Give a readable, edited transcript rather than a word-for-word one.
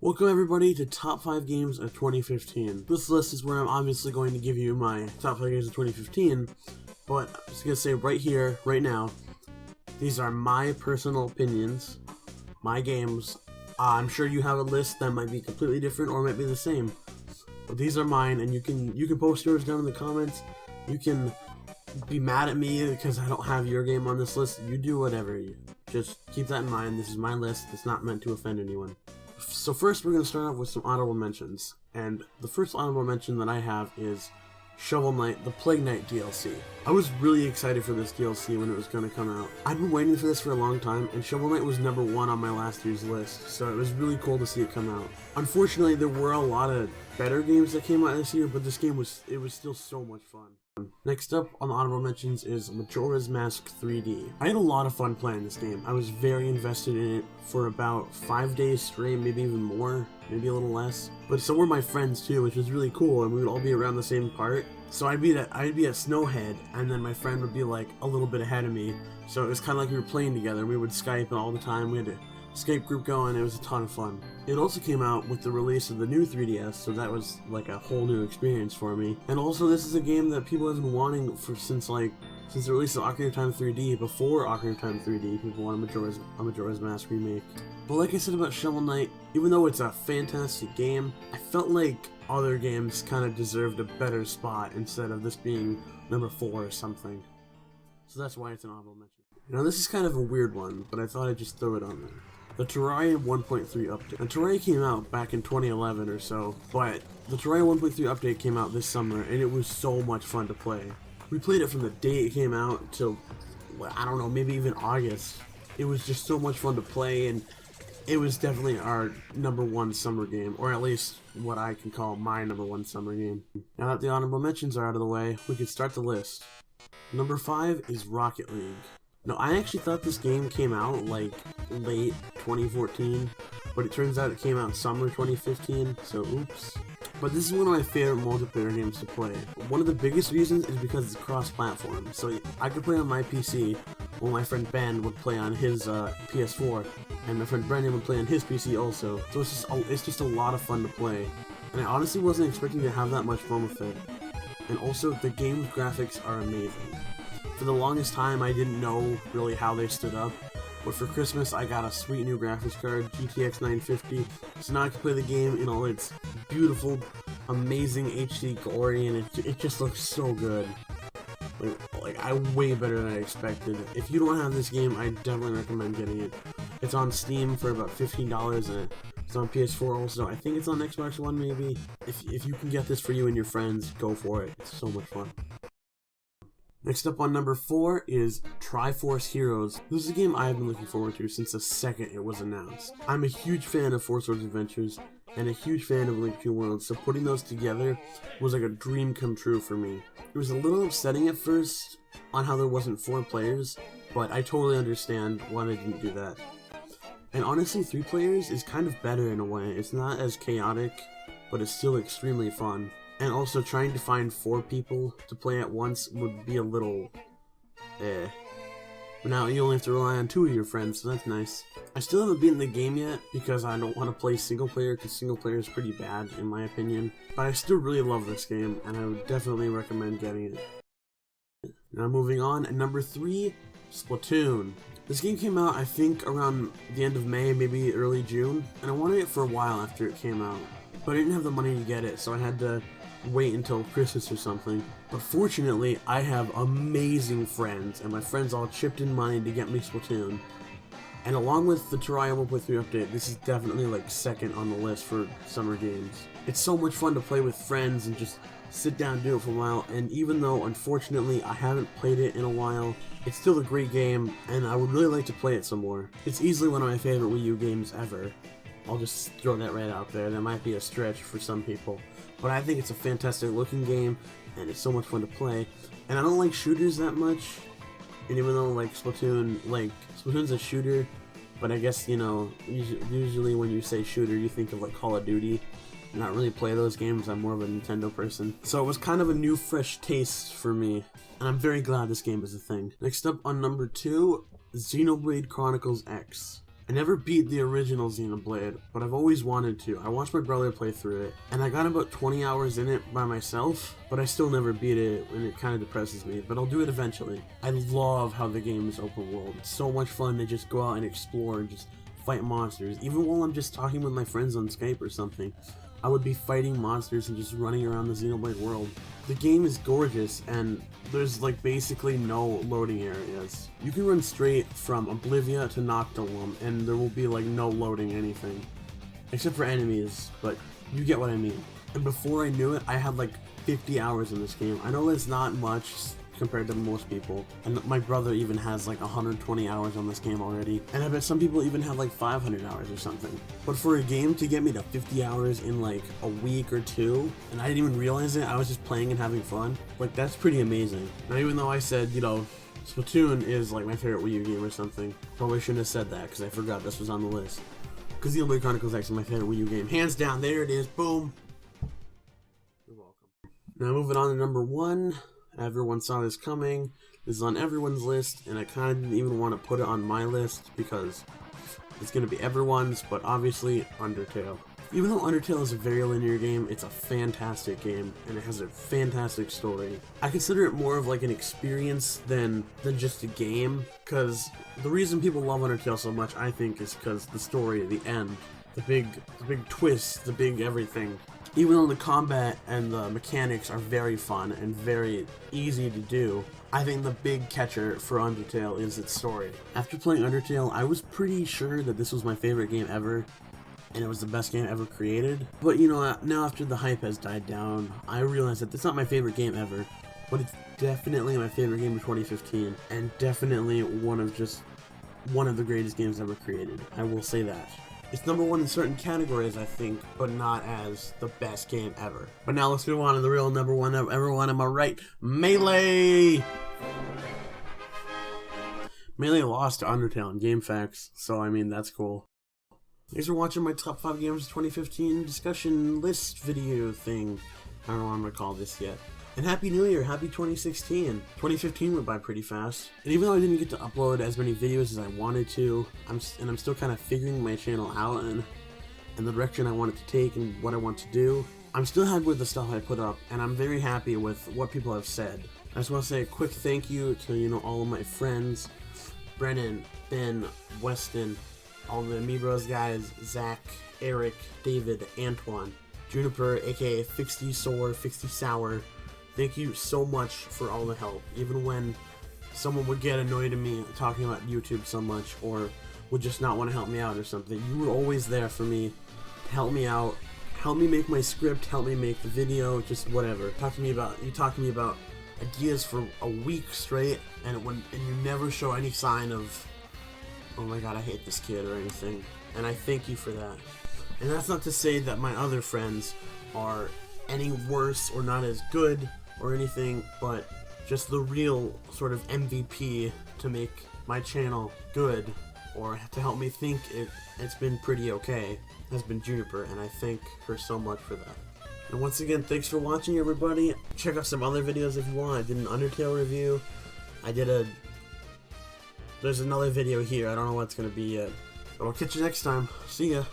Welcome everybody to Top 5 Games of 2015. This list is where I'm obviously going to give you my Top 5 Games of 2015, but I'm just going to say right here, right now, these are my personal opinions, my games. I'm sure you have a list that might be completely different or might be the same, but these are mine, and you can post yours down in the comments. You can be mad at me because I don't have your game on this list. You do whatever. Just keep that in mind. This is my list. It's not meant to offend anyone. So first, we're going to start off with some honorable mentions, and the first honorable mention that I have is Shovel Knight, the Plague Knight DLC. I was really excited for this DLC when it was going to come out. I've been waiting for this for a long time, and Shovel Knight was number 1 on my last year's list, so it was really cool to see it come out. Unfortunately, there were a lot of better games that came out this year, but this game was still so much fun. Next up on the honorable mentions is Majora's Mask 3D. I had a lot of fun playing this game. I was very invested in it for about 5 days straight, maybe even more, maybe a little less. But so were my friends too, which was really cool, and we would all be around the same part. So I'd be at Snowhead, and then my friend would be like a little bit ahead of me. So it was kind of like we were playing together. We would Skype all the time. We had a Skype group going. It was a ton of fun. It also came out with the release of the new 3DS, so that was like a whole new experience for me. And also, this is a game that people have been wanting since the release of Ocarina of Time 3D. Before Ocarina of Time 3D, people wanted a Majora's Mask remake. But like I said about Shovel Knight, even though it's a fantastic game, I felt like other games kind of deserved a better spot instead of this being number 4 or something. So that's why it's an honorable mention. Now this is kind of a weird one, but I thought I'd just throw it on there. The Terraria 1.3 update. Now, Terraria came out back in 2011 or so, but the Terraria 1.3 update came out this summer, and it was so much fun to play. We played it from the day it came out till, I don't know, maybe even August. It was just so much fun to play, and it was definitely our number 1 summer game, or at least what I can call my number 1 summer game. Now that the honorable mentions are out of the way, we can start the list. Number 5 is Rocket League. Now, I actually thought this game came out like late 2014, but it turns out it came out summer 2015, so oops. But this is one of my favorite multiplayer games to play. One of the biggest reasons is because it's cross-platform, so I could play on my PC, while my friend Ben would play on his PS4, and my friend Brendan would play on his PC also. So it's just a lot of fun to play, and I honestly wasn't expecting to have that much fun with it. And also, the game's graphics are amazing. For the longest time, I didn't know really how they stood up, but for Christmas, I got a sweet new graphics card, GTX 950, so now I can play the game in all its beautiful, amazing HD glory, and it just looks so good. Like way better than I expected. If you don't have this game, I definitely recommend getting it. It's on Steam for about $15, and it's on PS4 also. I think it's on Xbox One maybe. If you can get this for you and your friends, go for it. It's so much fun. Next up on number 4 is Triforce Heroes. This is a game I've been looking forward to since the second it was announced. I'm a huge fan of Four Swords Adventures and a huge fan of Link Between Worlds, so putting those together was like a dream come true for me. It was a little upsetting at first on how there wasn't 4 players, but I totally understand why they didn't do that. And honestly, 3 players is kind of better in a way. It's not as chaotic, but it's still extremely fun. And also, trying to find 4 people to play at once would be a little But now you only have to rely on 2 of your friends, so that's nice. I still haven't beaten the game yet because I don't want to play single player, because single player is pretty bad in my opinion. But I still really love this game, and I would definitely recommend getting it. Now moving on, at number 3, Splatoon. This game came out, I think, around the end of May, maybe early June, and I wanted it for a while after it came out. But I didn't have the money to get it, so I had to wait until Christmas or something. But fortunately, I have amazing friends, and my friends all chipped in money to get me Splatoon. And along with the Terraria 1.3 update, this is definitely like second on the list for summer games. It's so much fun to play with friends and just sit down and do it for a while, and even though unfortunately I haven't played it in a while, it's still a great game, and I would really like to play it some more. It's easily one of my favorite Wii U games ever. I'll just throw that right out there. That might be a stretch for some people, but I think it's a fantastic looking game, and it's so much fun to play. And I don't like shooters that much, and even though Splatoon's a shooter, but I guess, you know, usually when you say shooter, you think of like Call of Duty. I not really play those games, I'm more of a Nintendo person. So it was kind of a new fresh taste for me, and I'm very glad this game is a thing. Next up on number 2, Xenoblade Chronicles X. never beat the original Xenoblade, but I've always wanted to. I watched my brother play through it, and I got about 20 hours in it by myself, but I still never beat it, and it kind of depresses me, but I'll do it eventually. I love how the game is open world. It's so much fun to just go out and explore and just fight monsters. Even while I'm just talking with my friends on Skype or something, I would be fighting monsters and just running around the Xenoblade world. The game is gorgeous, and there's like basically no loading areas. You can run straight from Oblivia to Noctilum, and there will be like no loading anything. Except for enemies, but you get what I mean. And before I knew it, I had like 50 hours in this game. I know that's not much compared to most people, and my brother even has like 120 hours on this game already, and I bet some people even have like 500 hours or something. But for a game to get me to 50 hours in like a week or two, and I didn't even realize it, I was just playing and having fun, like that's pretty amazing. Now even though I said, you know, Splatoon is like my favorite Wii U game or something, probably shouldn't have said that because I forgot this was on the list. Because Xenoblade Chronicles X is my favorite Wii U game, hands down. There it is, boom. You're welcome. Now moving on to number 1. Everyone saw this coming. This is on everyone's list, and I kind of didn't even want to put it on my list because it's going to be everyone's, but obviously Undertale. Even though Undertale is a very linear game, it's a fantastic game, and it has a fantastic story. I consider it more of like an experience than just a game, because the reason people love Undertale so much, I think, is because the story, the end, the big twist, the big everything. Even though the combat and the mechanics are very fun and very easy to do, I think the big catcher for Undertale is its story. After playing Undertale, I was pretty sure that this was my favorite game ever, and it was the best game ever created. But you know, now after the hype has died down, I realize that it's not my favorite game ever, but it's definitely my favorite game of 2015, and definitely one of the greatest games ever created. I will say that. It's number 1 in certain categories, I think, but not as the best game ever. But now let's move on to the real number 1 of everyone, am I right? Melee! Melee lost to Undertale in GameFAQs, so I mean, that's cool. Thanks for watching my top 5 games of 2015 discussion list video thing. I don't know what I'm going to call this yet. And Happy New Year, Happy 2016. 2015 went by pretty fast. And even though I didn't get to upload as many videos as I wanted to, I'm still kind of figuring my channel out and the direction I want it to take and what I want to do. I'm still happy with the stuff I put up, and I'm very happy with what people have said. I just want to say a quick thank you to, you know, all of my friends, Brennan, Ben, Weston, all the Amibros guys, Zach, Eric, David, Antoine, Juniper, aka Fixty Sore, Fixty Sour. Thank you so much for all the help. Even when someone would get annoyed at me talking about YouTube so much, or would just not want to help me out or something, you were always there for me to help me out, help me make my script, help me make the video, just whatever. You talked to me about ideas for a week straight, and you never show any sign of, oh my god, I hate this kid or anything. And I thank you for that. And that's not to say that my other friends are any worse or not as good or anything, but just the real sort of MVP to make my channel good, or to help me think it's been pretty okay, has been Juniper, and I thank her so much for that. And once again, thanks for watching, everybody. Check out some other videos if you want. I did an Undertale review. There's another video here. I don't know what it's going to be yet. But I'll catch you next time. See ya.